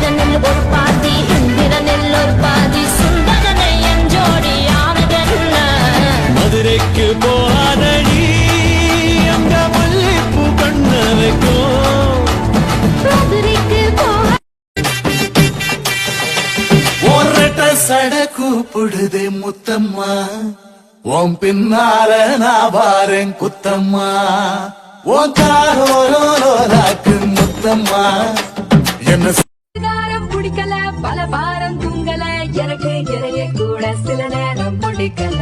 சந்திரனில் ஒரு பாதி இந்திரனில் ஒரு பாதி சுந்தரனை என் ஜோடியானதென்ன மதுரைக்கு போகாதடி அங்க மல்லிப்பூ கண்ண வைக்கும் மதுரைக்கு ஒரட்ட சட கூப்பிடுதே முத்தம்மா ஓம் பின்னால நான் வாரேன் குத்தம்மா ஓ காரோராக்கு முத்தம்மா என்ன பிடிக்கல பல பாரம் தூங்கல எனக்கு இறைய கூட சில நேரம் பிடிக்கல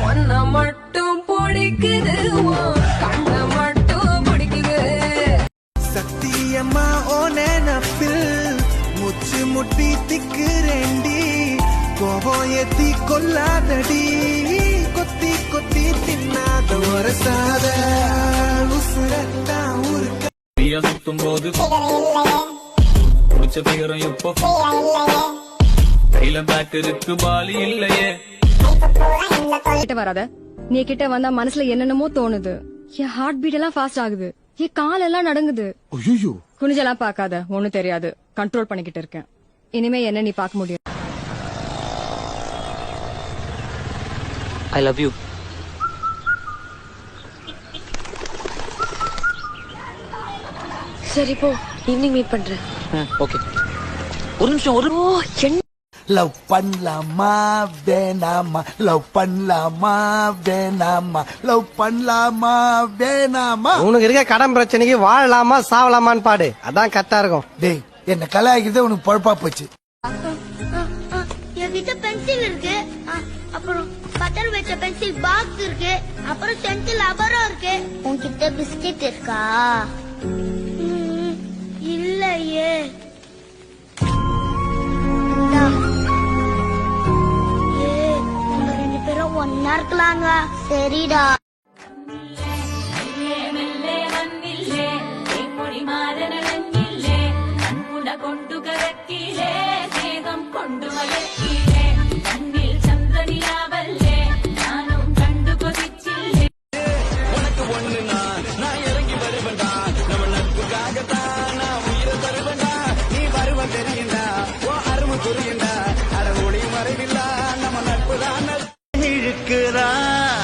ஒன்ன மட்டும் பிடிக்குது கண்ண மட்டும் பிடிக்குது சத்தியம்மா ஓ நினப்பில் முச்சு முட்டி திக்குறேண்டி கோபம் ஏத்தி கொல்லாதடி கொத்தி கொத்தி தின்னாத ஒரு சாத உசுரத்தா ஊருக்கு சுத்தும் போது புடிச்ச பிகரம் இப்போ கையில பேக் இருக்கு பாலி இல்லையே கிட்ட வராத நீ கிட்ட வந்தா மனசுல என்னென்னமோ தோணுது என் ஹார்ட் பீட் எல்லாம் ஃபாஸ்ட் ஆகுது என் கால் எல்லாம் நடங்குது குனிஞ்செல்லாம் பாக்காத ஒண்ணும் தெரியாது கண்ட்ரோல் பண்ணிக்கிட்டு இருக்கேன் இனிமே என்ன நீ பாக்க முடியும் I love you. சரி போ ஈவினிங் மீட் பண்றேன் ஓகே ஒரு நிமிஷம் ஒரு லவ் பண்ணலாமா வேணாமா லவ் பண்ணலாமா வேணாமா லவ் பண்ணலாமா வேணாமா உனக்கு இருக்க கடன் பிரச்சனைக்கு வாழலாமா சாவலாமான்னு பாடு அதான் கரெக்டா இருக்கும். டேய் என்ன கலாய்க்கிறதே உனக்கு பொழப்பா போச்சு. என்கிட்ட பென்சில் இருக்கு, அப்புறம் பட்டர் வச்ச பென்சில் பாக்ஸ் இருக்கு, அப்புறம் சென்டில் அபரம் இருக்கு. உன்கிட்ட பிஸ்கெட் இருக்கா? இல்லையே. உங்க ரெண்டு பேரும் ஒன்னா இருக்கலாங்க. சரிடா.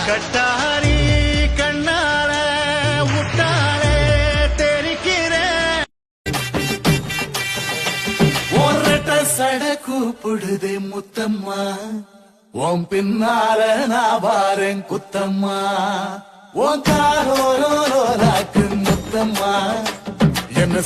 கட்டாரி கண்ணால முட்டாளே தெரிக்கிற ஒரட்ட சட கூப்பிடுதே முத்தம்மா ஓம் பின்னால நான் வாரேன் குத்தம்மா ஓ காரோராக்கு முத்தம்மா என்ன